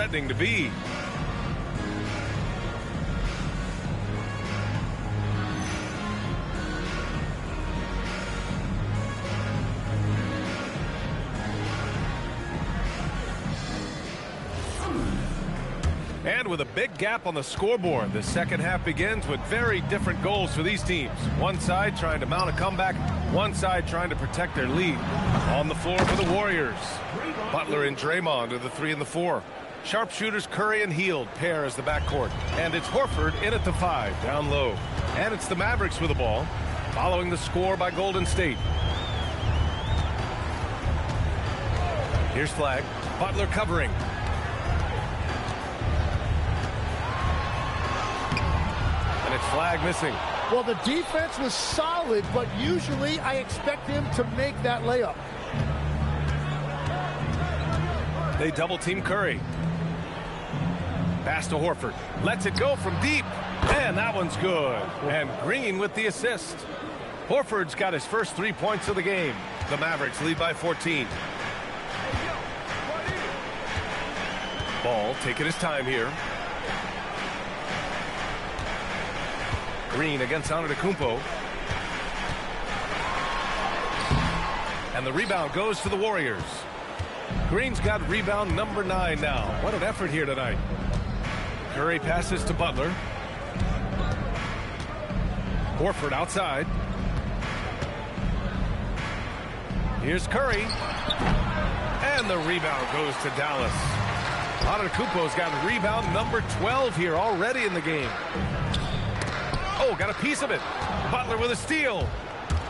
threatening to be. And with a big gap on the scoreboard, the second half begins with very different goals for these teams. One side trying to mount a comeback, one side trying to protect their lead. On the floor for the Warriors, Butler and Draymond are the 3 and the 4. Sharpshooters Curry and Hield pair as the backcourt. And it's Horford in at the 5, down low. And it's the Mavericks with the ball, following the score by Golden State. Here's Flag. Butler covering. And it's Flag missing. Well, the defense was solid, but usually I expect him to make that layup. They double-team Curry. Pass to Horford. Lets it go from deep. And that one's good. And Green with the assist. Horford's got his first 3 points of the game. The Mavericks lead by 14. Ball taking his time here. Green against Antetokounmpo. And the rebound goes to the Warriors. Green's got rebound number 9 now. What an effort here tonight. Curry passes to Butler. Horford outside. Here's Curry. And the rebound goes to Dallas. Antetokounmpo's got rebound number 12 here already in the game. Oh, got a piece of it. Butler with a steal.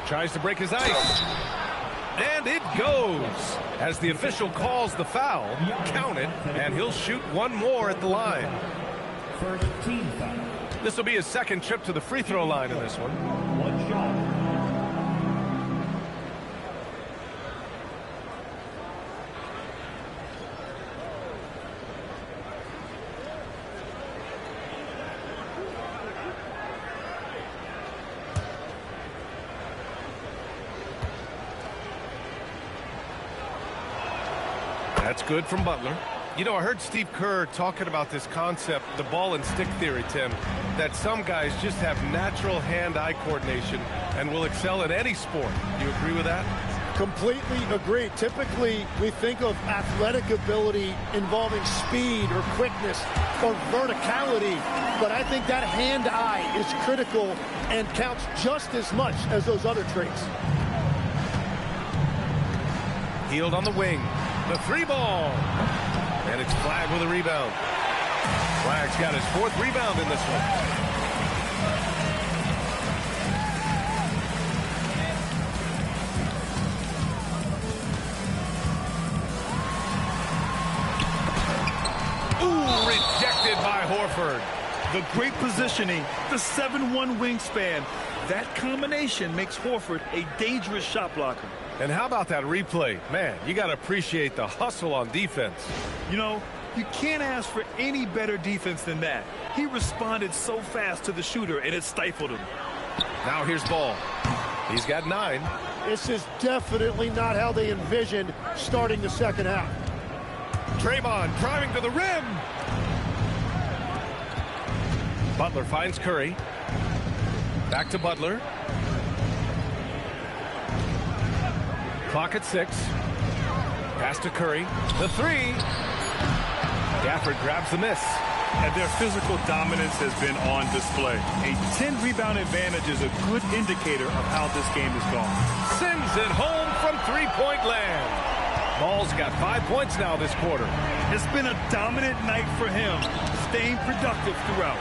Tries to break his ice. And it goes. As the official calls the foul, count it, and he'll shoot one more at the line. First team foul. This will be his second trip to the free throw line in this one. One shot. That's good from Butler. You know, I heard Steve Kerr talking about this concept, the ball and stick theory, Tim, that some guys just have natural hand-eye coordination and will excel at any sport. Do you agree with that? Completely agree. Typically, we think of athletic ability involving speed or quickness or verticality, but I think that hand-eye is critical and counts just as much as those other traits. Hield on the wing. The 3 ball. And it's Flag with a rebound. Flag's got his 4th rebound in this one. Ooh, rejected by Horford. The great positioning, the 7'1" wingspan. That combination makes Horford a dangerous shot blocker. And how about that replay? Man, you got to appreciate the hustle on defense. You know, you can't ask for any better defense than that. He responded so fast to the shooter, and it stifled him. Now here's Ball. He's got 9. This is definitely not how they envisioned starting the second half. Draymond driving to the rim. Butler finds Curry. Back to Butler. Clock at 6. Pass to Curry. The 3. Gafford grabs the miss. And their physical dominance has been on display. A 10-rebound advantage is a good indicator of how this game is gone. Sends it home from three-point land. Ball's got 5 points now this quarter. It's been a dominant night for him, staying productive throughout.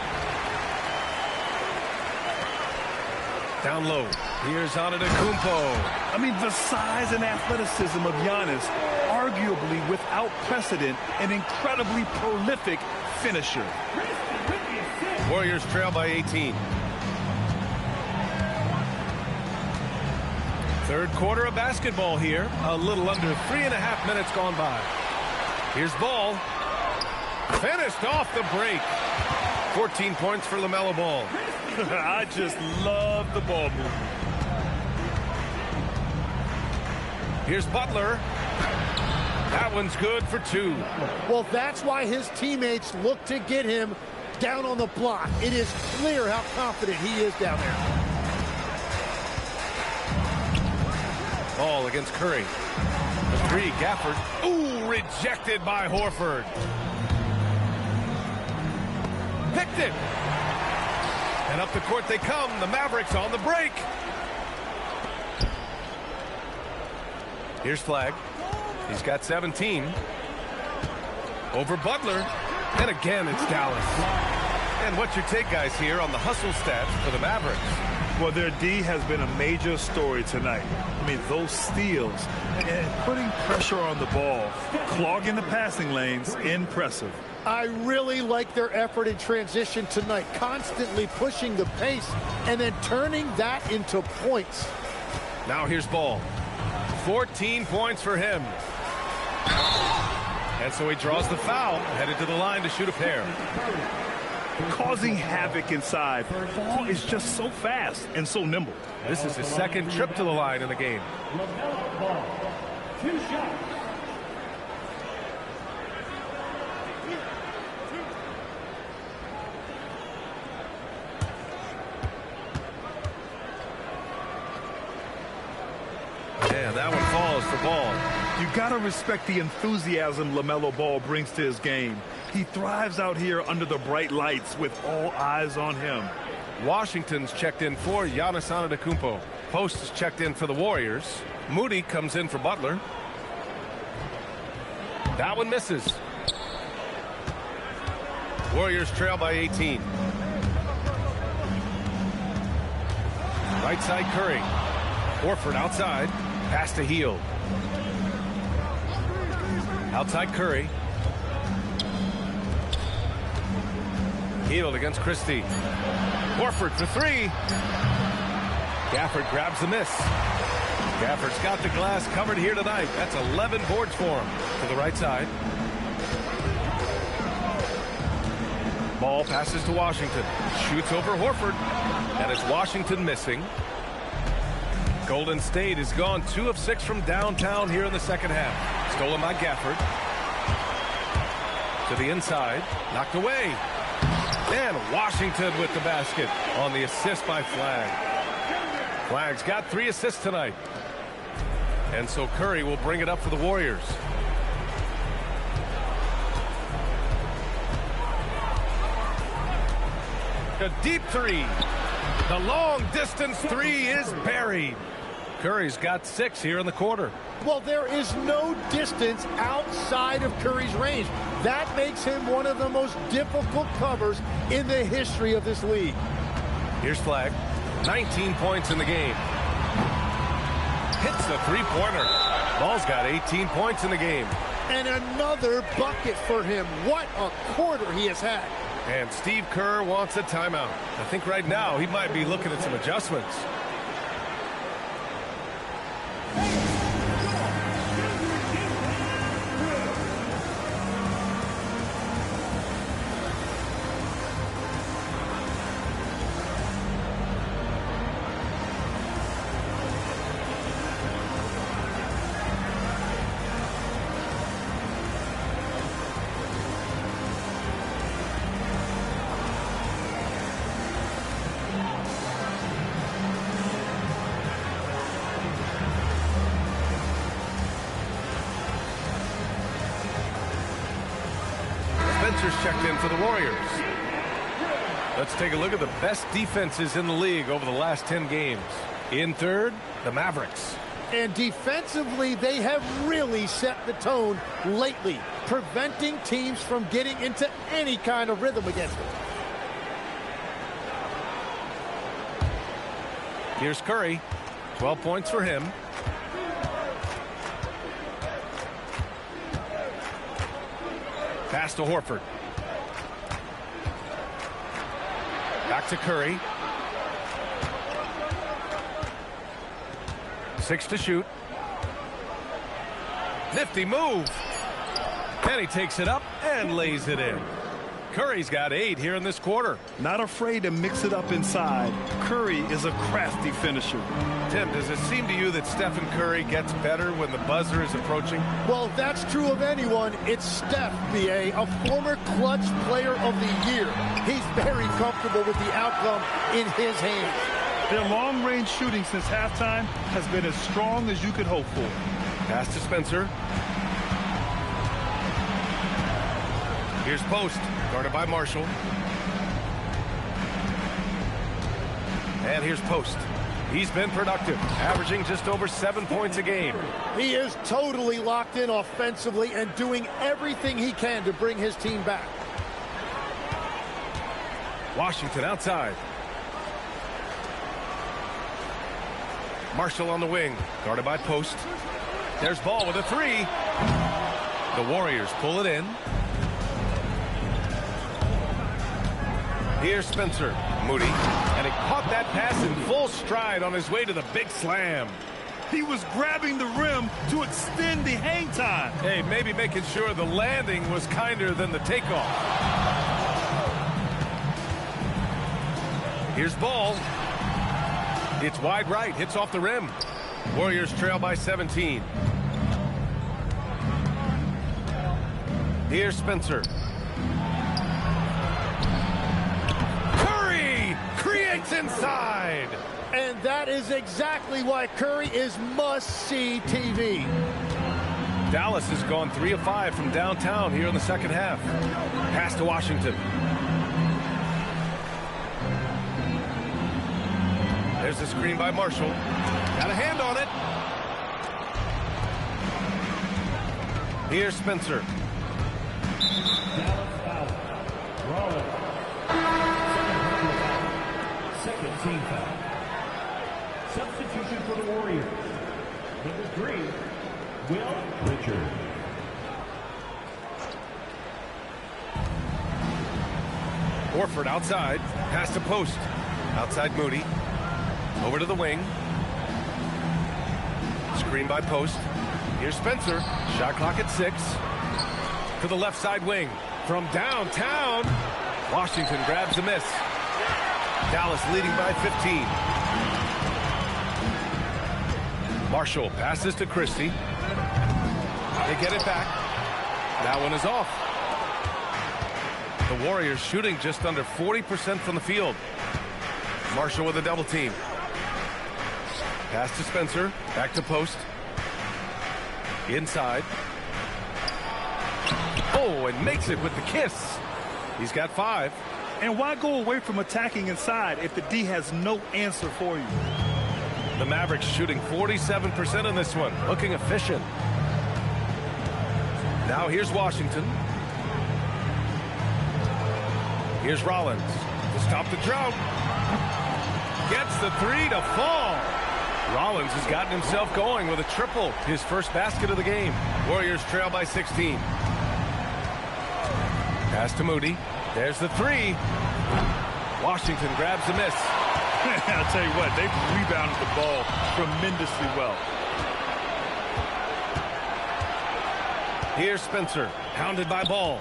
Down low. Here's Antetokounmpo. I mean, the size and athleticism of Giannis, arguably without precedent, an incredibly prolific finisher. Warriors trail by 18. Third quarter of basketball here. A little under 3.5 minutes gone by. Here's Ball. Finished off the break. 14 points for LaMelo Ball. I just love the ball movement. Here's Butler. That one's good for 2. Well, that's why his teammates look to get him down on the block. It is clear how confident he is down there. Ball against Curry. The 3, Gafford. Ooh, rejected by Horford. Picked it. And up the court they come. The Mavericks on the break. Here's Flagg. He's got 17. Over Butler. And again, it's Dallas. And what's your take, guys, here on the hustle stats for the Mavericks? Well, their D has been a major story tonight. I mean, those steals and putting pressure on the ball, clogging the passing lanes, impressive. I really like their effort in transition tonight, constantly pushing the pace and then turning that into points. Now here's Ball. 14 points for him. And so he draws the foul, headed to the line to shoot a pair. Causing havoc inside. Ball is just so fast and so nimble. This is his second trip to the line in the game. LaMelo Ball, 2 shots. And that one falls for Ball. You gotta respect the enthusiasm LaMelo Ball brings to his game. He thrives out here under the bright lights with all eyes on him. Washington's checked in for Giannis Antetokounmpo. Post is checked in for the Warriors. Moody comes in for Butler. That one misses. Warriors trail by 18. Right side Curry. Horford outside. Pass to Hield. Outside Curry. Hield against Christie. Horford for 3. Gafford grabs the miss. Gafford's got the glass covered here tonight. That's 11 boards for him. To the right side. Ball passes to Washington. Shoots over Horford. And it's Washington missing. Golden State has gone 2 of 6 from downtown here in the second half. Stolen by Gafford. To the inside. Knocked away. And Washington with the basket on the assist by Flagg. Flagg's got 3 assists tonight. And so Curry will bring it up for the Warriors. A deep 3. The long distance 3 is buried. Curry's got 6 here in the quarter. Well, there is no distance outside of Curry's range. That makes him one of the most difficult covers in the history of this league. Here's Flagg. 19 points in the game. Hits the 3-pointer. Ball's got 18 points in the game. And another bucket for him. What a quarter he has had. And Steve Kerr wants a timeout. I think right now he might be looking at some adjustments. Checked in for the Warriors. Let's take a look at the best defenses in the league over the last 10 games. In third, the Mavericks. And defensively, they have really set the tone lately, preventing teams from getting into any kind of rhythm against them. Here's Curry. 12 points for him. Pass to Horford. Back to Curry. 6 to shoot. Nifty move. And he takes it up and lays it in. Curry's got 8 here in this quarter. Not afraid to mix it up inside. Curry is a crafty finisher. Tim, does it seem to you that Stephen Curry gets better when the buzzer is approaching? Well, if that's true of anyone, it's Steph, B.A., a former clutch player of the year. He's very comfortable with the outcome in his hands. Their long-range shooting since halftime has been as strong as you could hope for. Pass to Spencer. Here's Post, guarded by Marshall. And here's Post. He's been productive, averaging just over 7 points a game. He is totally locked in offensively and doing everything he can to bring his team back. Washington outside. Marshall on the wing, guarded by Post. There's Ball with a 3. The Warriors pull it in. Here's Spencer. Moody. And he caught that pass in full stride on his way to the big slam. He was grabbing the rim to extend the hang time. Hey, maybe making sure the landing was kinder than the takeoff. Here's Ball. It's wide right. Hits off the rim. Warriors trail by 17. Here's Spencer. Creates inside. And that is exactly why Curry is must-see TV. Dallas has gone 3 of 5 from downtown here in the second half. Pass to Washington. There's the screen by Marshall. Got a hand on it. Here's Spencer. Dallas foul. Rollins. Second team foul. Substitution for the Warriors. Number 3, Will Richard. Horford outside. Pass to Post. Outside Moody. Over to the wing. Screen by Post. Here's Spencer. Shot clock at 6. To the left side wing. From downtown. Washington grabs the miss. Dallas leading by 15. Marshall passes to Christie. They get it back. That one is off. The Warriors shooting just under 40% from the field. Marshall with a double team. Pass to Spencer. Back to Post. Inside. Oh, and makes it with the kiss. He's got 5. And why go away from attacking inside if the D has no answer for you? The Mavericks shooting 47% in this one. Looking efficient. Now here's Washington. Here's Rollins to stop the drought. Gets the 3 to fall. Rollins has gotten himself going with a triple. His first basket of the game. Warriors trail by 16. Pass to Moody. There's the 3. Washington grabs the miss. I'll tell you what, they've rebounded the ball tremendously well. Here's Spencer, pounded by Ball.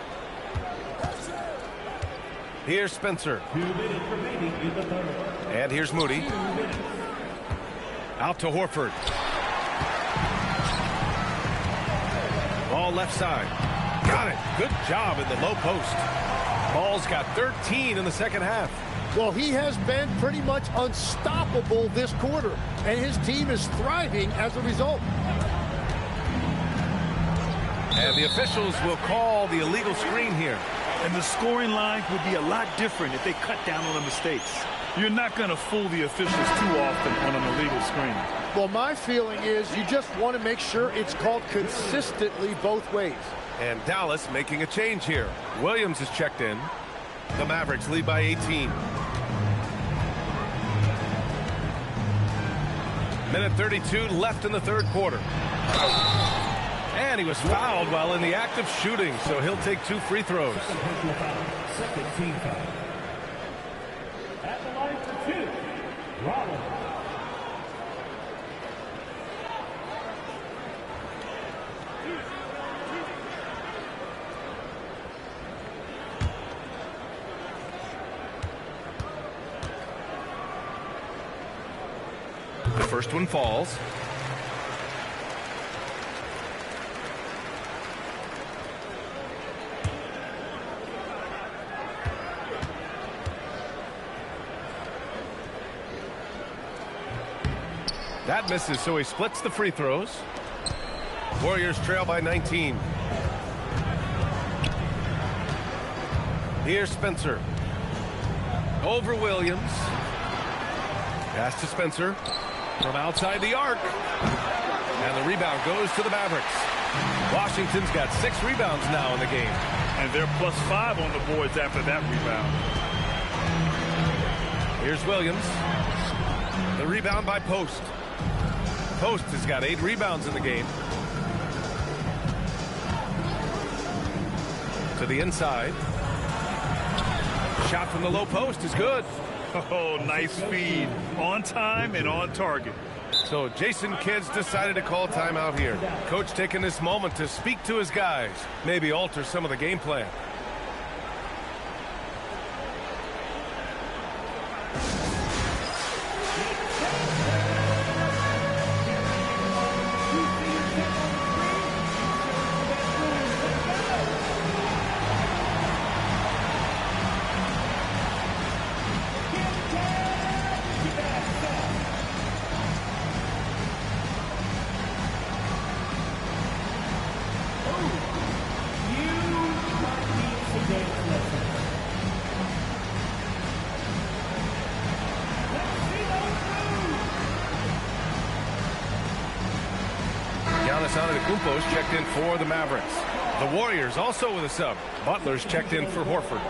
Here's Spencer. 2 minutes remaining in the third. And here's Moody. Out to Horford. Ball left side. Got it. Good job in the low post. Ball's got 13 in the second half. Well, he has been pretty much unstoppable this quarter, and his team is thriving as a result. And the officials will call the illegal screen here. And the scoring line would be a lot different if they cut down on the mistakes. You're not going to fool the officials too often on an illegal screen. Well, my feeling is you just want to make sure it's called consistently both ways. And Dallas making a change here. Williams is checked in. The Mavericks lead by 18. Minute 32 left in the third quarter. And he was fouled while in the act of shooting, so he'll take 2 free throws. Second team foul. At the line for 2, Rollins. First one falls. That misses, so he splits the free throws. Warriors trail by 19. Here's Spencer. Over Williams. Pass to Spencer from outside the arc. And the rebound goes to the Mavericks. Washington's got 6 rebounds now in the game. And they're +5 on the boards after that rebound. Here's Williams. The rebound by Post. Post has got 8 rebounds in the game. To the inside. Shot from the low post is good. Oh, nice feed. On time and on target. So Jason Kidd's decided to call timeout here. Coach taking this moment to speak to his guys. Maybe alter some of the game plan. Antetokounmpo's checked in for the Mavericks. The Warriors also with a sub. Butler's checked in for Horford.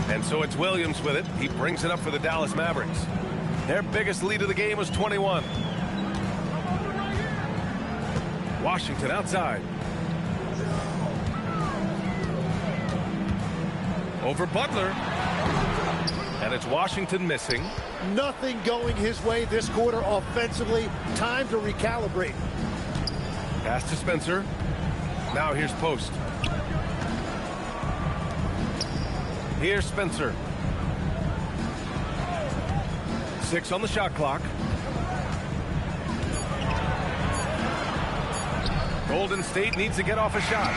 And so it's Williams with it. He brings it up for the Dallas Mavericks. Their biggest lead of the game was 21. Washington outside. Over Butler. And it's Washington missing. Nothing going his way this quarter offensively. Time to recalibrate. Pass to Spencer. Now here's Post. Here's Spencer. 6 on the shot clock. Golden State needs to get off a shot.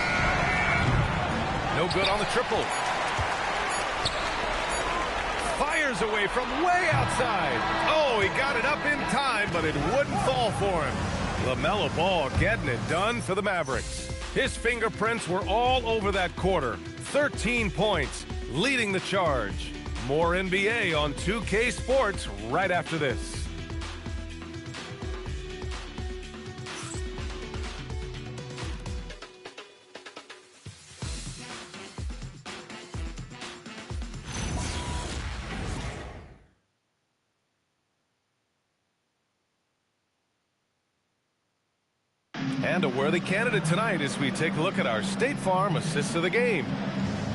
No good on the triple. Fires away from way outside. Oh, he got it up in time, but it wouldn't fall for him. LaMelo Ball getting it done for the Mavericks. His fingerprints were all over that quarter. 13 points, leading the charge. More NBA on 2K Sports right after this. And a worthy candidate tonight as we take a look at our State Farm assists of the game.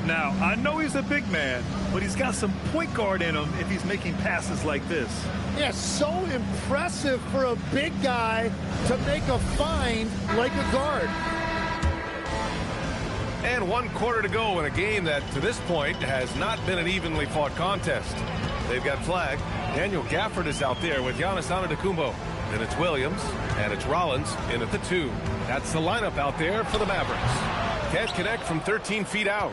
Now, I know he's a big man, but he's got some point guard in him if he's making passes like this. Yeah, so impressive for a big guy to make a find like a guard. And 1 quarter to go in a game that, to this point, has not been an evenly fought contest. They've got flag. Daniel Gafford is out there with Giannis Antetokounmpo. Then it's Williams, and it's Rollins in at the 2. That's the lineup out there for the Mavericks. Can't connect from 13 feet out.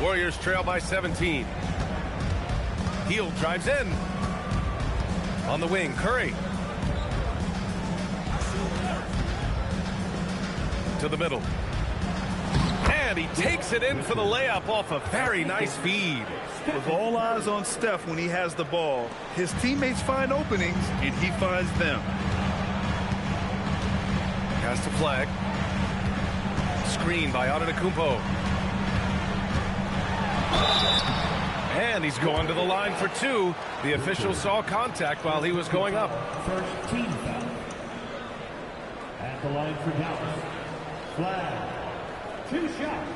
Warriors trail by 17. Hield drives in. On the wing, Curry. To the middle. And he takes it in for the layup off a very nice feed. With all eyes on Steph when he has the ball, his teammates find openings, and he finds them. Pass to flag. Screen by Antetokounmpo. And he's going to the line for 2. The official saw contact while he was going up. First team foul. At the line for Dallas. Flag. 2 shots.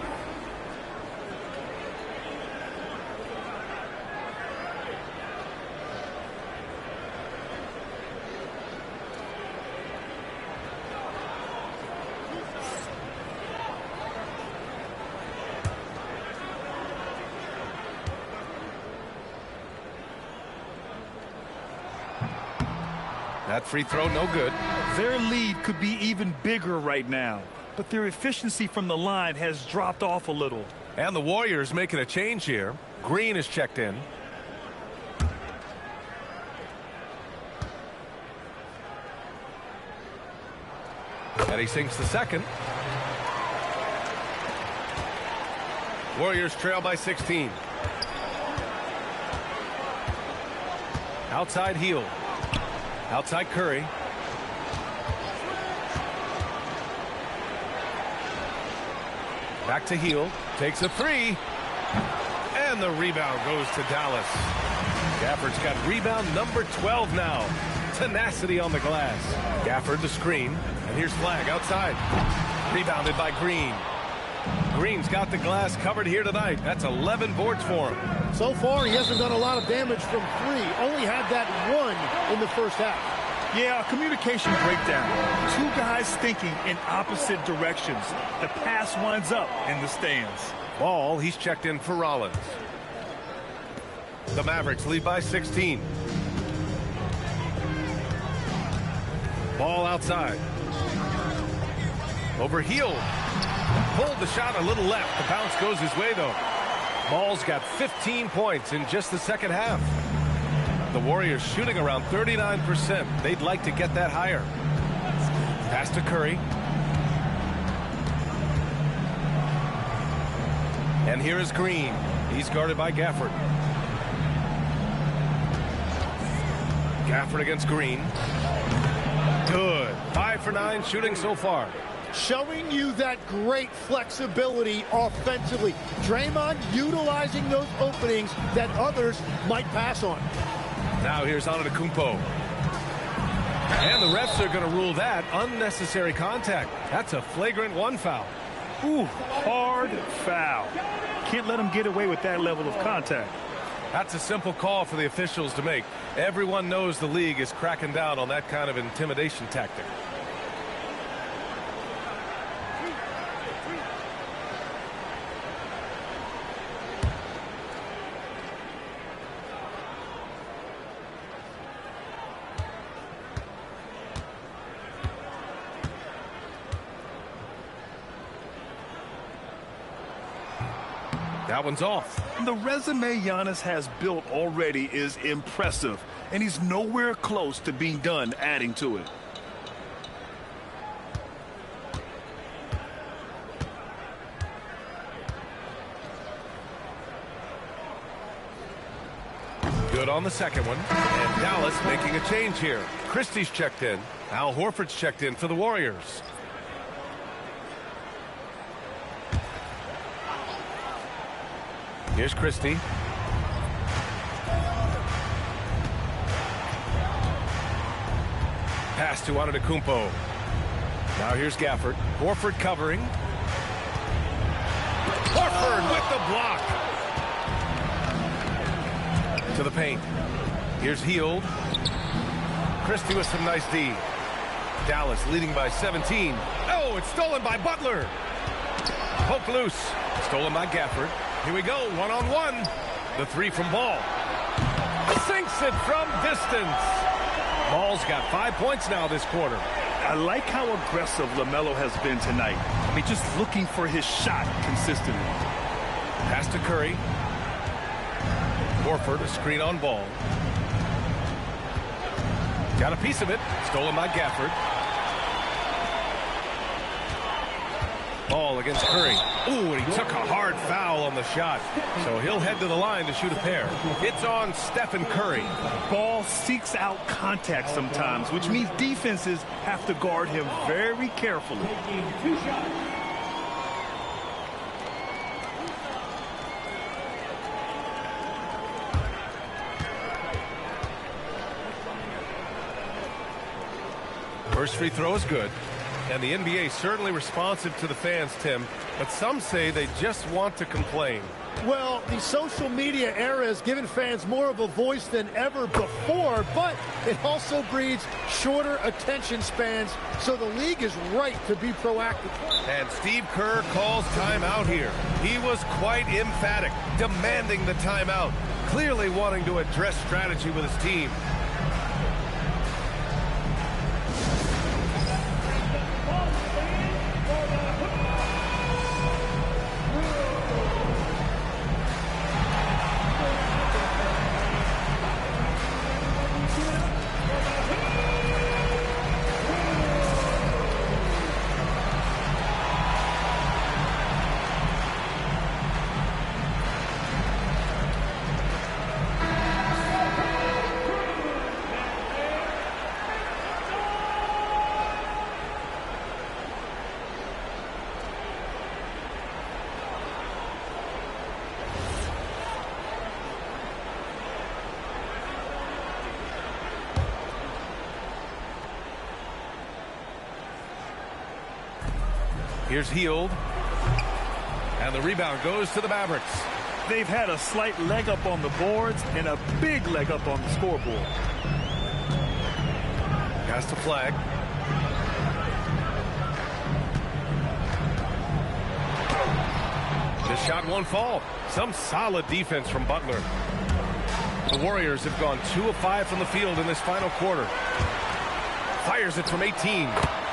That free throw, no good. Their lead could be even bigger right now, but their efficiency from the line has dropped off a little. And the Warriors making a change here. Green is checked in. And he sinks the second. Warriors trail by 16. Outside Hield. Outside Curry. Back to Hield. Takes a three. And the rebound goes to Dallas. Gafford's got rebound number 12 now. Tenacity on the glass. Gafford the screen. And here's Flag outside. Rebounded by Green. Green's got the glass covered here tonight. That's 11 boards for him. So far, he hasn't done a lot of damage from three. Only had that one in the first half. Yeah, a communication breakdown. Two guys thinking in opposite directions. The pass winds up in the stands. Ball, he's checked in for Rollins. The Mavericks lead by 16. Ball outside. Over Hield. Pulled the shot a little left. The bounce goes his way, though. Ball's got 15 points in just the second half. The Warriors shooting around 39%. They'd like to get that higher. Pass to Curry. And here is Green. He's guarded by Gafford. Gafford against Green. Good. 5 for 9 shooting so far. Showing you that great flexibility offensively. Draymond utilizing those openings that others might pass on. Now here's Antetokounmpo. And the refs are going to rule that unnecessary contact. That's a flagrant 1 foul. Ooh, hard foul. Can't let him get away with that level of contact. That's a simple call for the officials to make. Everyone knows the league is cracking down on that kind of intimidation tactic. That one's off. The resume Giannis has built already is impressive, and he's nowhere close to being done adding to it. Good on the second one. And Dallas making a change here. Christie's checked in. Al Horford's checked in for the Warriors. Here's Christie. Pass to Antetokounmpo. Now here's Gafford. Horford covering. Horford with the block. To the paint. Here's Hield. Christie with some nice D. Dallas leading by 17. Oh, it's stolen by Butler. Poke loose. Stolen by Gafford. Here we go, one-on-one. The three from Ball. Sinks it from distance. Ball's got 5 points now this quarter. I like how aggressive LaMelo has been tonight. I mean, just looking for his shot consistently. Pass to Curry. Horford, a screen on Ball. Got a piece of it. Stolen by Gafford. Ball against Curry. Ooh, and he took a hard foul on the shot. So he'll head to the line to shoot a pair. It's on Stephen Curry. Ball seeks out contact sometimes, which means defenses have to guard him very carefully. First free throw is good. And the NBA certainly responsive to the fans, Tim, but some say they just want to complain. Well, the social media era has given fans more of a voice than ever before, but it also breeds shorter attention spans, so the league is right to be proactive. And Steve Kerr calls timeout here. He was quite emphatic, demanding the timeout, clearly wanting to address strategy with his team. Here's Heald. And the rebound goes to the Mavericks. They've had a slight leg up on the boards and a big leg up on the scoreboard. Has to flag. The shot won't fall. Some solid defense from Butler. The Warriors have gone 2 of 5 from the field in this final quarter. Fires it from 18.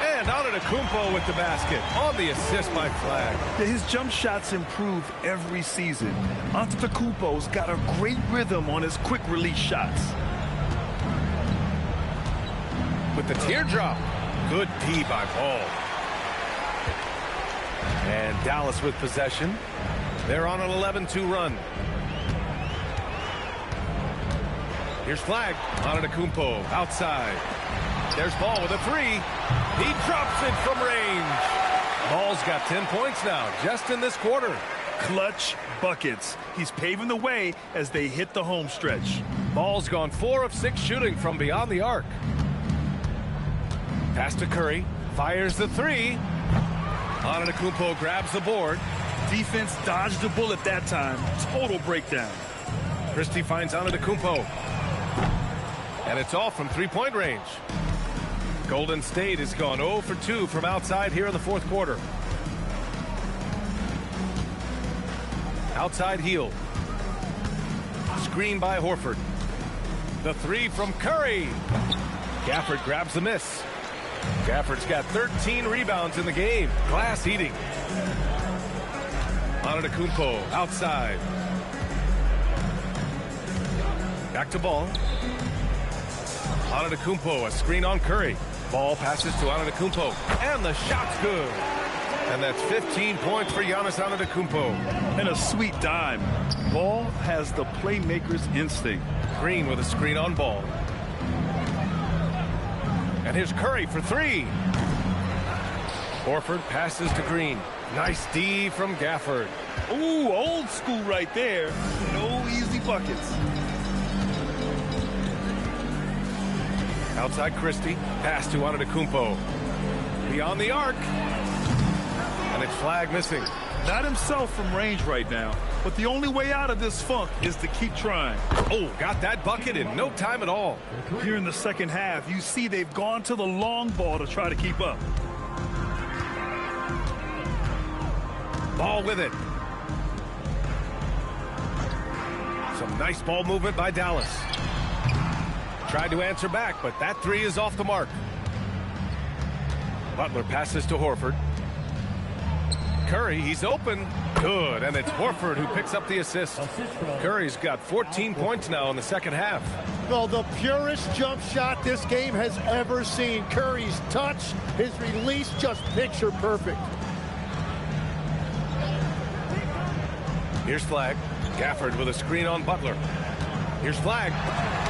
And Antetokounmpo with the basket on the assist by Flag. His jump shots improve every season. Antetokounmpo's got a great rhythm on his quick release shots. With the teardrop. Good D by Ball. And Dallas with possession. They're on an 11-2 run. Here's Flag. Antetokounmpo outside. There's Ball with a 3. He drops it from range. Ball's got 10 points now, just in this quarter. Clutch buckets. He's paving the way as they hit the home stretch. Ball's gone 4 of 6 shooting from beyond the arc. Pass to Curry. Fires the 3. Antetokounmpo grabs the board. Defense dodged the bullet that time. Total breakdown. Christie finds Antetokounmpo. And it's all from three-point range. Golden State has gone 0 for 2 from outside here in the fourth quarter. Outside Heald. Screen by Horford. The 3 from Curry. Gafford grabs the miss. Gafford's got 13 rebounds in the game. Glass eating. Antetokounmpo outside. Back to Ball. Antetokounmpo, a screen on Curry. Ball passes to Antetokounmpo, and the shot's good. And that's 15 points for Giannis Antetokounmpo. And a sweet dime. Ball has the playmaker's instinct. Green with a screen on Ball. And here's Curry for 3. Horford passes to Green. Nice D from Gafford. Ooh, old school right there. No easy buckets. Outside Christie. Pass to Antetokounmpo. Beyond the arc. And it's Flag missing. Not himself from range right now, but the only way out of this funk is to keep trying. Oh, got that bucket in no time at all. Here in the second half, you see they've gone to the long ball to try to keep up. Ball with it. Some nice ball movement by Dallas. Tried to answer back, but that 3 is off the mark. Butler passes to Horford. Curry, he's open. Good, and it's Horford who picks up the assist. Curry's got 14 points now in the second half. Well, the purest jump shot this game has ever seen. Curry's touch, his release, just picture perfect. Here's Flag. Gafford with a screen on Butler. Here's Flag.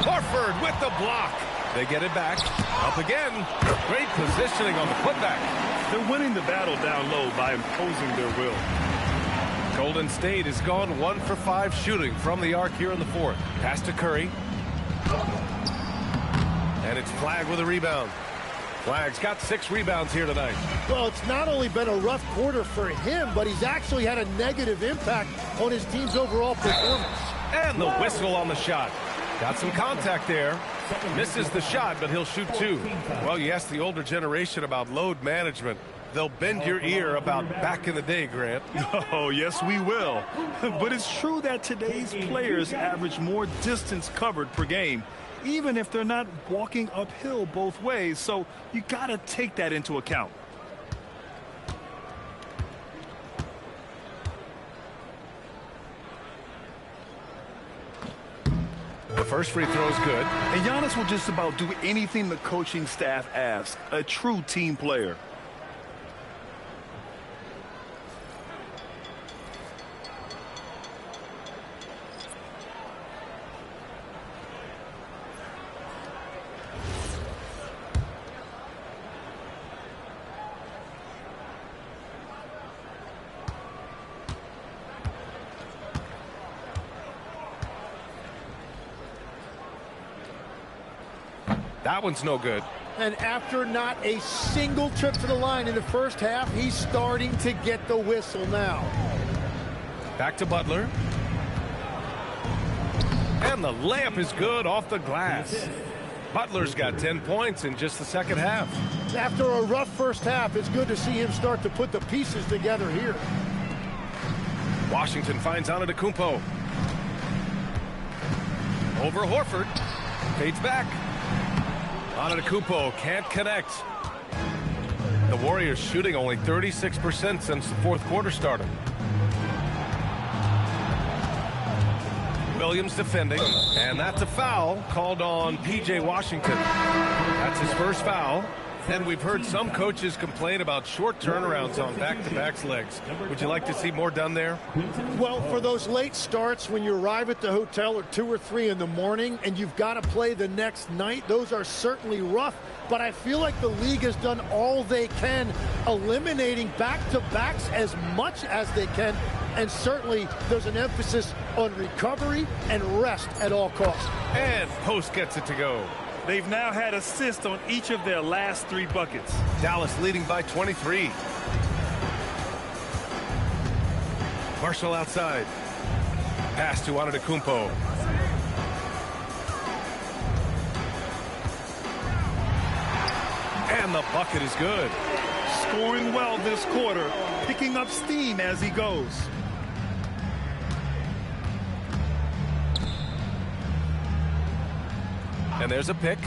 Horford with the block. They get it back. Up again. Great positioning on the putback. They're winning the battle down low by imposing their will. Golden State has gone 1 for 5 shooting from the arc here in the fourth. Pass to Curry. And it's Flag with a rebound. Flag's got 6 rebounds here tonight. Well, it's not only been a rough quarter for him, but he's actually had a negative impact on his team's overall performance. And the whistle on the shot. Got some contact there. Misses the shot, but he'll shoot 2. Well, you ask the older generation about load management. They'll bend your ear about back in the day, Grant. Oh, yes, we will. But it's true that today's players average more distance covered per game, even if they're not walking uphill both ways. So you got to take that into account. First free throw is good. And Giannis will just about do anything the coaching staff asks. A true team player. That one's no good. And after not a single trip to the line in the first half, he's starting to get the whistle now. Back to Butler. And the layup is good off the glass. Butler's got 10 points in just the second half. After a rough first half, it's good to see him start to put the pieces together here. Washington finds Antetokounmpo. Over Horford. Fades back. Antetokounmpo can't connect. The Warriors shooting only 36% since the fourth quarter started. Williams defending, and that's a foul called on P.J. Washington. That's his first foul. And we've heard some coaches complain about short turnarounds on back-to-back legs. Would you like to see more done there? Well, for those late starts when you arrive at the hotel at 2 or 3 in the morning and you've got to play the next night, those are certainly rough. But I feel like the league has done all they can, eliminating back-to-backs as much as they can. And certainly there's an emphasis on recovery and rest at all costs. And Post gets it to go. They've now had assists on each of their last 3 buckets. Dallas leading by 23. Marshall outside. Pass to Antetokounmpo. And the bucket is good. Scoring well this quarter, picking up steam as he goes. And there's a pick.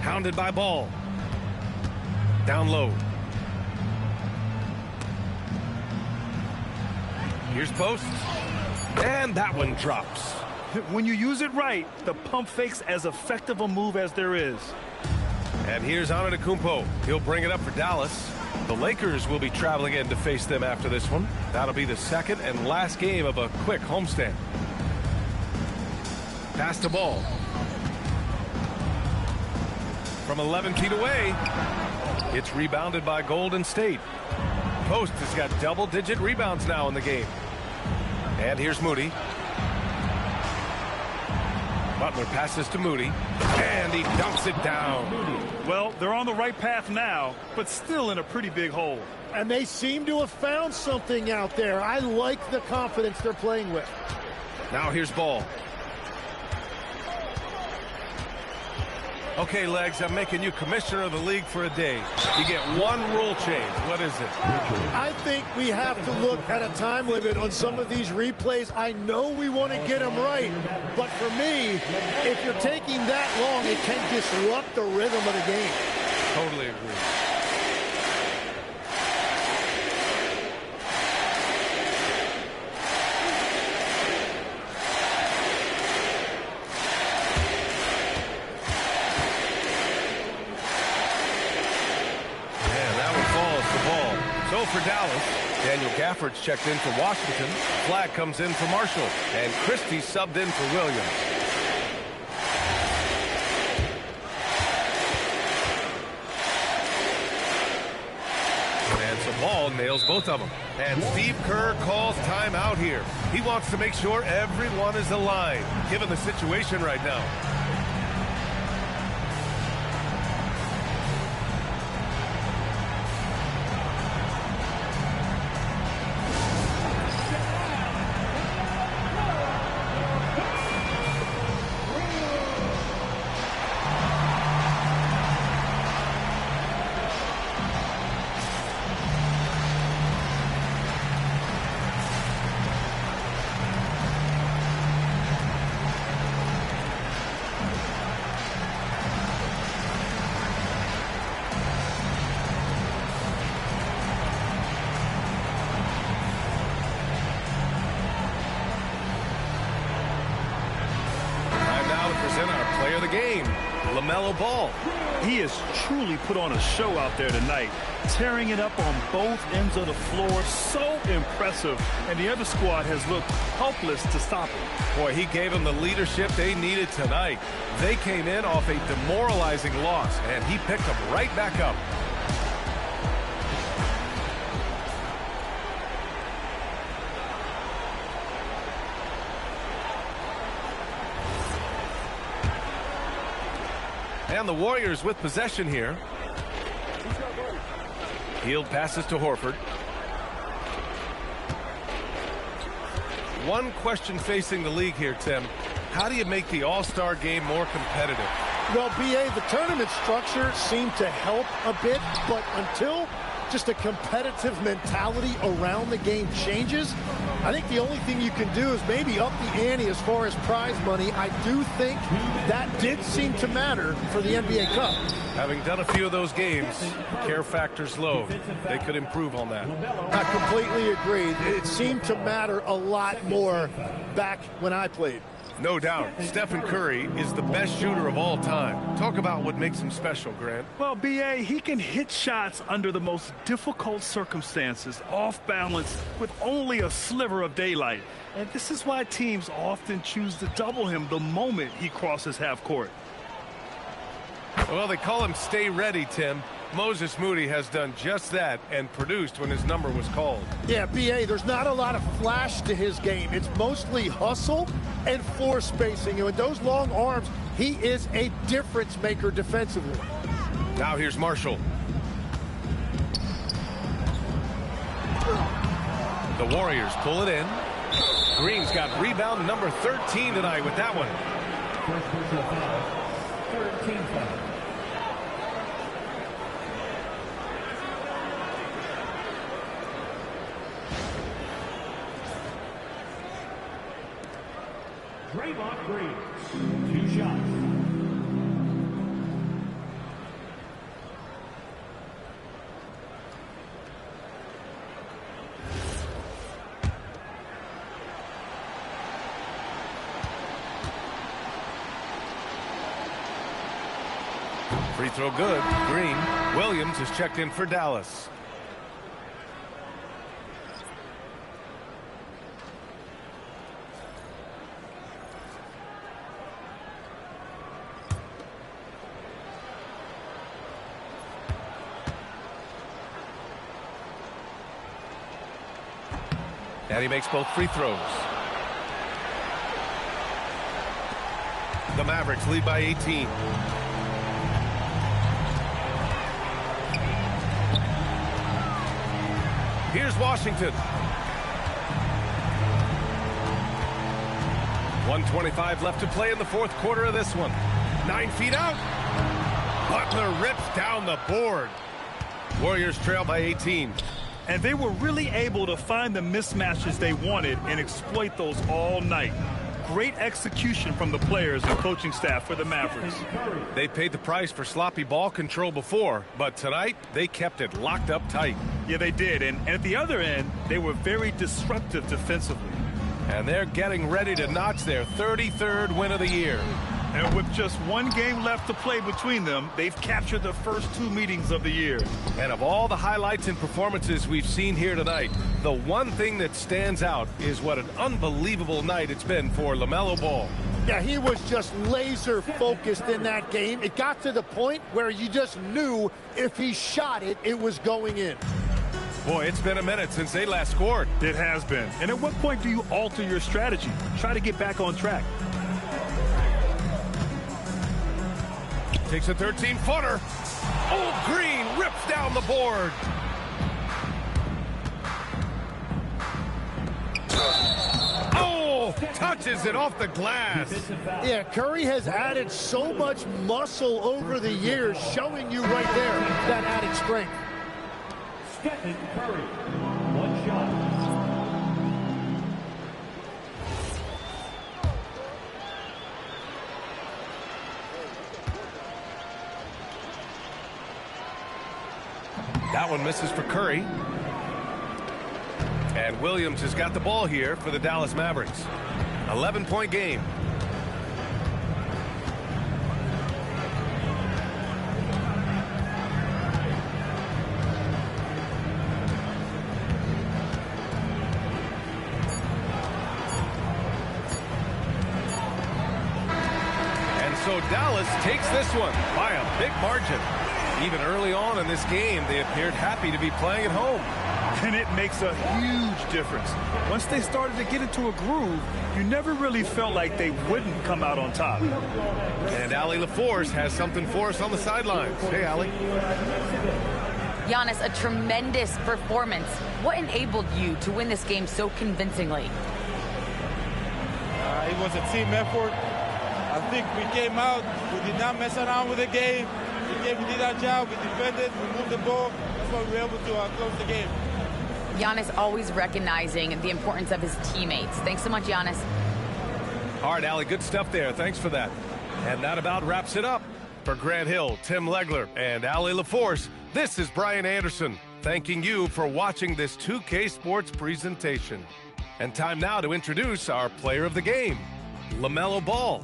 Hounded by Ball. Down low. Here's Post. And that one drops. When you use it right, the pump fake's as effective a move as there is. And here's Antetokounmpo. He'll bring it up for Dallas. The Lakers will be traveling in to face them after this one. That'll be the second and last game of a quick homestand. Pass the ball. From 11 feet away, it's rebounded by Golden State. Post has got double-digit rebounds now in the game. And here's Moody. Butler passes to Moody, and he dunks it down. Well, they're on the right path now, but still in a pretty big hole. And they seem to have found something out there. I like the confidence they're playing with. Now here's Ball. Okay, Legs, I'm making you commissioner of the league for a day. You get one rule change. What is it? I think we have to look at a time limit on some of these replays. I know we want to get them right, but for me, if you're taking that long, it can disrupt the rhythm of the game. Totally agree. For Dallas, Daniel Gafford's checked in for Washington. Flag comes in for Marshall, and Christie subbed in for Williams. And so Ball nails both of them. And Steve Kerr calls timeout here. He wants to make sure everyone is aligned, given the situation right now. game, LaMelo Ball. He has truly put on a show out there tonight, tearing it up on both ends of the floor. So impressive, and the other squad has looked helpless to stop him. Boy, he gave them the leadership they needed tonight. They came in off a demoralizing loss, and he picked them right back up. And the Warriors with possession here. Hield passes to Horford. One question facing the league here, Tim. How do you make the All-Star game more competitive? Well, B.A., the tournament structure seemed to help a bit, but until just a competitive mentality around the game changes, I think the only thing you can do is maybe up the ante as far as prize money. I do think that did seem to matter for the NBA Cup. Having done a few of those games, care factor's low. They could improve on that. I completely agree. It seemed to matter a lot more back when I played. No doubt, Stephen Curry is the best shooter of all time. Talk about what makes him special, Grant. Well, B.A., he can hit shots under the most difficult circumstances, off balance, with only a sliver of daylight. And this is why teams often choose to double him the moment he crosses half court. Well, they call him Stay Ready, Tim. Moses Moody has done just that and produced when his number was called. Yeah, B.A., there's not a lot of flash to his game. It's mostly hustle and floor spacing. And with those long arms, he is a difference maker defensively. Now here's Marshall. The Warriors pull it in. Green's got rebound number 13 tonight with that one. First personal foul, 13 foul. Draymond Green, 2 shots. Free throw good. Green. Williams is checked in for Dallas. And he makes both free throws. The Mavericks lead by 18. Here's Washington. 1:25 left to play in the fourth quarter of this one. 9 feet out. Butler rips down the board. Warriors trail by 18. And they were really able to find the mismatches they wanted and exploit those all night. Great execution from the players and coaching staff for the Mavericks. They paid the price for sloppy ball control before, but tonight they kept it locked up tight. Yeah, they did. And at the other end, they were very disruptive defensively. And they're getting ready to notch their 33rd win of the year. And with just one game left to play between them, they've captured the first 2 meetings of the year. And of all the highlights and performances we've seen here tonight, the one thing that stands out is what an unbelievable night it's been for LaMelo Ball. Yeah, he was just laser focused in that game. It got to the point where you just knew if he shot it, it was going in. Boy, it's been a minute since they last scored. It has been. And at what point do you alter your strategy? Try to get back on track. Takes a 13-footer. Old Green rips down the board. Oh, touches it off the glass. Yeah, Curry has added so much muscle over the years, showing you right there that added strength. Stephen Curry, 1 shot. That one misses for Curry. And Williams has got the ball here for the Dallas Mavericks. 11-point game. So Dallas takes this one by a big margin. Even early on in this game, they appeared happy to be playing at home. And it makes a huge difference. Once they started to get into a groove, you never really felt like they wouldn't come out on top. And Allie LaForce has something for us on the sidelines. Hey, Allie. Giannis, a tremendous performance. What enabled you to win this game so convincingly? It was a team effort. I think we came out, we did not mess around with the game. We did our job, we defended, we moved the ball. That's why we were able to close the game. Giannis always recognizing the importance of his teammates. Thanks so much, Giannis. All right, Allie, good stuff there. Thanks for that. And that about wraps it up. For Grant Hill, Tim Legler, and Allie LaForce, this is Brian Anderson, thanking you for watching this 2K Sports presentation. And time now to introduce our player of the game, LaMelo Ball.